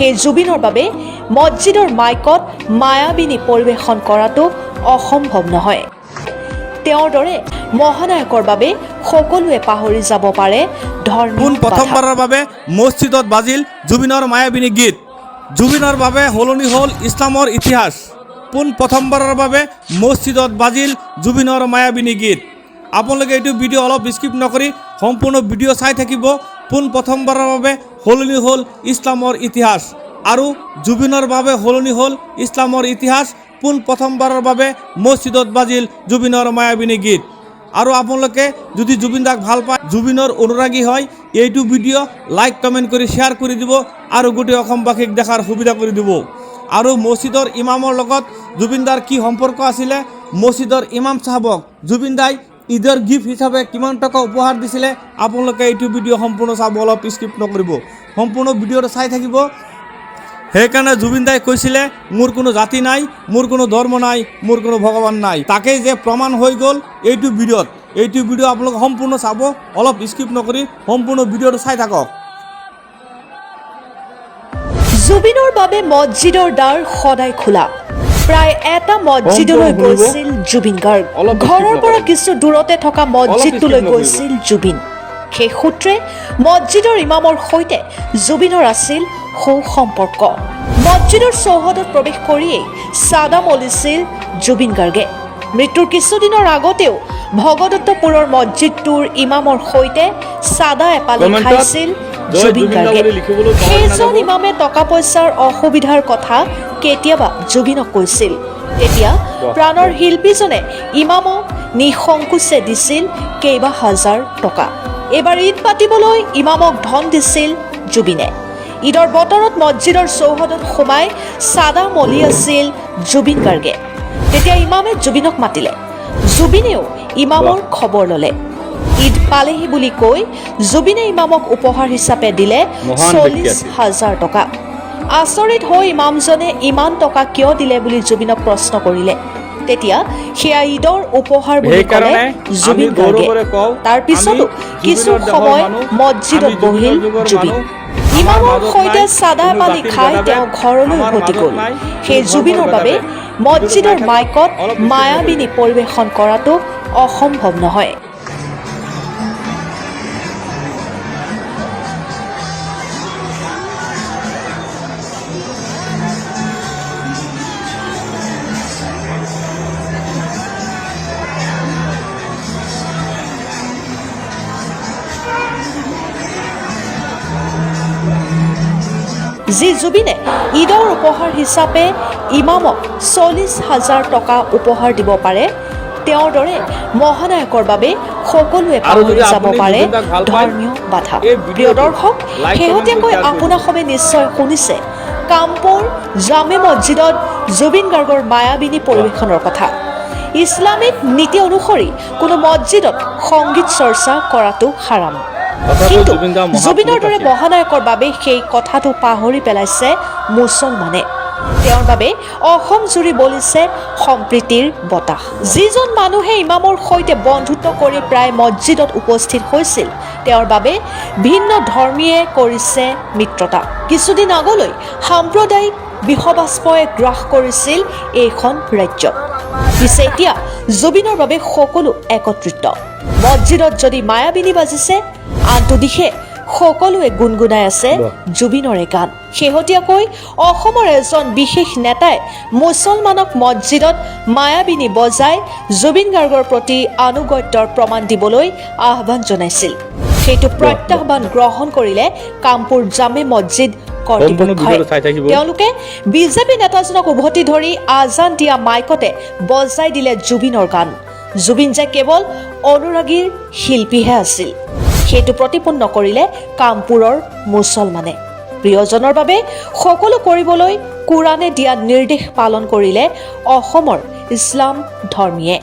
সেই জুবিনৰ বাবে মছজিদৰ মাইকত মায়াবিনী পৰিৱেশন কৰাটো অসম্ভৱ নহয়। তেওঁৰ দৰে মহানায়কৰ বাবে সকলোৱে পাহৰি যাব পাৰে ধৰ্মীয় প্ৰথমবাৰৰ বাবে মছজিদত বাজিল জুবিনৰ মায়াবিনী গীত। জুবিনৰ বাবে সলনি হ'ল ইছলামৰ ইতিহাস। প্ৰথমবাৰৰ বাবে মছজিদত বাজিল জুবিনৰ মায়াবিনী গীত। আপোনালোকে এইটো ভিডিঅ' অলপ স্কিপ নকৰি সম্পূৰ্ণ ভিডিঅ' চাই থাকিব। প্ৰথমবাৰৰ বাবে সলনি হ'ল ইছলামৰ ইতিহাস আৰু জুবিনৰ বাবে সলনি হ'ল ইছলামৰ ইতিহাস। প্ৰথমবাৰৰ বাবে মছজিদত বাজিল জুবিনৰ মায়াবিনী গীত। আৰু আপোনালোকে যদি জুবিন দাক ভাল পায়, জুবিনৰ অনুৰাগী হয়, এইটো ভিডিঅ' লাইক কমেণ্ট কৰি শ্বেয়াৰ কৰি দিব আৰু গোটেই অসমবাসীক দেখাৰ সুবিধা কৰি দিব। আৰু মছজিদৰ ইমামৰ লগত জুবিন দাৰ কি সম্পৰ্ক আছিলে, মছজিদৰ ইমাম চাহাবক জুবিন দাই ঈদৰ গিফ্ট হিচাপে কিমান টকা উপহাৰ দিছিলে, আপোনালোকে এইটো ভিডিঅ' সম্পূৰ্ণ চাব, অলপ স্কিপ নকৰিব, সম্পূৰ্ণ ভিডিঅ'টো চাই থাকিব। সেইকাৰণে জুবিন দাই কৈছিলে মোৰ কোনো জাতি নাই, মোৰ কোনো ধৰ্ম নাই, মোৰ কোনো ভগৱান নাই। তাকেই যে প্ৰমাণ হৈ গ'ল এইটো ভিডিঅ'ত। এইটো ভিডিঅ' আপোনালোকে সম্পূৰ্ণ চাব, অলপ স্কিপ নকৰি সম্পূৰ্ণ ভিডিঅ'টো চাই থাকক। জুবিনৰ বাবে মছজিদৰ দ্বাৰ সদায় খোলা। প্ৰায় এটা মছজিদলৈ গৈছিল জুবিন গাৰ্গ। ঘৰৰ পৰা কিছু দূৰতে থকা মছজিদটোলৈ গৈছিল জুবিন। সেই সূত্ৰে মছজিদৰ ইমামৰ সৈতে জুবিনৰ আছিল সুসম্পৰ্ক। মছজিদৰ চৌহদত প্ৰৱেশ কৰিয়েই চাদা মলিছিল জুবিন গাৰ্গে। মৃত্যুৰ কিছুদিনৰ আগতেও ভগদত্তপুৰৰ মছজিদটোৰ ইমামৰ সৈতে চাদা এপালি খাইছিল জুবিন গাৰ্গে। সেইজন ইমামে টকা পইচাৰ অসুবিধাৰ কথা কেতিয়াবা জুবিনক কৈছিল। তেতিয়া প্ৰাণৰ শিল্পীজনে ইমামক নিসংকোচে দিছিল কেইবা হাজাৰ টকা। এইবাৰ ঈদ পাতিবলৈ ইমামক ধন দিছিল জুবিনে। ঈদৰ বতৰত মছজিদৰ চৌহদত সোমাই চাদা মলি আছিল জুবিন গাৰ্গে। তেতিয়া ইমামে জুবিনক মাতিলে। জুবিনেও ইমামৰ খবৰ ল'লে। ঈদ পালেহি বুলি কৈ জুবিনে ইমামক উপহাৰ হিচাপে দিলে 40,000 টকা। আচৰিত হৈ ইমামজনে ইমান টকা কিয় দিলে বুলি জুবিনক প্ৰশ্ন কৰিলে। তেতিয়া সেয়া ঈদৰ উপহাৰ বুলি ক'লে জুবিন গাৰ্গে। তাৰ পিছতো কিছু সময় মছজিদত বহিল জুবিন। ইমামৰ সৈতে চাদা পালি খাই তেওঁ ঘৰলৈ উভতি গ'ল। সেই জুবিনৰ বাবে মছজিদৰ মাইকত মায়াবিনী পৰিৱেশন কৰাটো অসম্ভৱ নহয়। যি জুবিনে ঈদৰ উপহাৰ হিচাপে ইমামক 40,000 টকা উপহাৰ দিব পাৰে, তেওঁৰ দৰে মহানায়কৰ বাবে সকলোৱে পাহৰি যাব পাৰে ধৰ্মীয় বাধা। প্ৰিয় দৰ্শক, শেহতীয়াকৈ আপোনাসৱে নিশ্চয় শুনিছে কামপুৰ জামে মছজিদত জুবিন গাৰ্গৰ মায়াবিনী পৰিৱেশনৰ কথা। ইছলামিক নীতি অনুসৰি কোনো মছজিদত সংগীত চৰ্চা কৰাটো হাৰাম। কিন্তু জুবিনৰ দৰে মহানায়কৰ বাবে সেই কথাটো পাহৰি পেলাইছে মুছলমানে। তেওঁৰ বাবে অসম জুৰি বলিছে সম্প্ৰীতিৰ বতাহ। যিজন মানুহে ইমামৰ সৈতে বন্ধুত্ব কৰি প্ৰায় মছজিদত উপস্থিত হৈছিল, তেওঁৰ বাবে ভিন্ন ধৰ্মীয়ে কৰিছে মিত্ৰতা। কিছুদিন আগলৈ সাম্প্ৰদায়িক বিষবাষ্পই গ্ৰাস কৰিছিল এইখন ৰাজ্যক। পিছে এতিয়া জুবিনৰ বাবে সকলো একত্ৰিত। মছজিদত যদি মায়াবিনী বাজিছে, আনটো দিশে সকলোৱে গুণগুণাই আছে জুবিনৰে গান। শেহতীয়াকৈ অসমৰ এজন বিশেষ নেতাই মুছলমানক মছজিদত মায়াবিনী বজাই জুবিন গাৰ্গৰ প্ৰতি আনুগত্যৰ প্ৰমাণ দিবলৈ আহ্বান জনাইছিল। সেইটো প্ৰত্যাহ্বান গ্ৰহণ কৰিলে কামপুৰ জামে মছজিদ কৰ্তৃপক্ষই। তেওঁলোকে বিজেপি নেতাজনক উভতি ধৰি আজান দিয়া মাইকতে বজাই দিলে জুবিনৰ গান। জুবিন যে কেৱল অনুৰাগীৰ শিল্পীহে আছিল, সেইটো প্ৰতিপন্ন কৰিলে কামপুৰৰ মুছলমানে। প্ৰিয়জনৰ বাবে সকলো কৰিবলৈ কোৰাণে দিয়া নিৰ্দেশ পালন কৰিলে অসমৰ ইছলাম ধৰ্মীয়ে।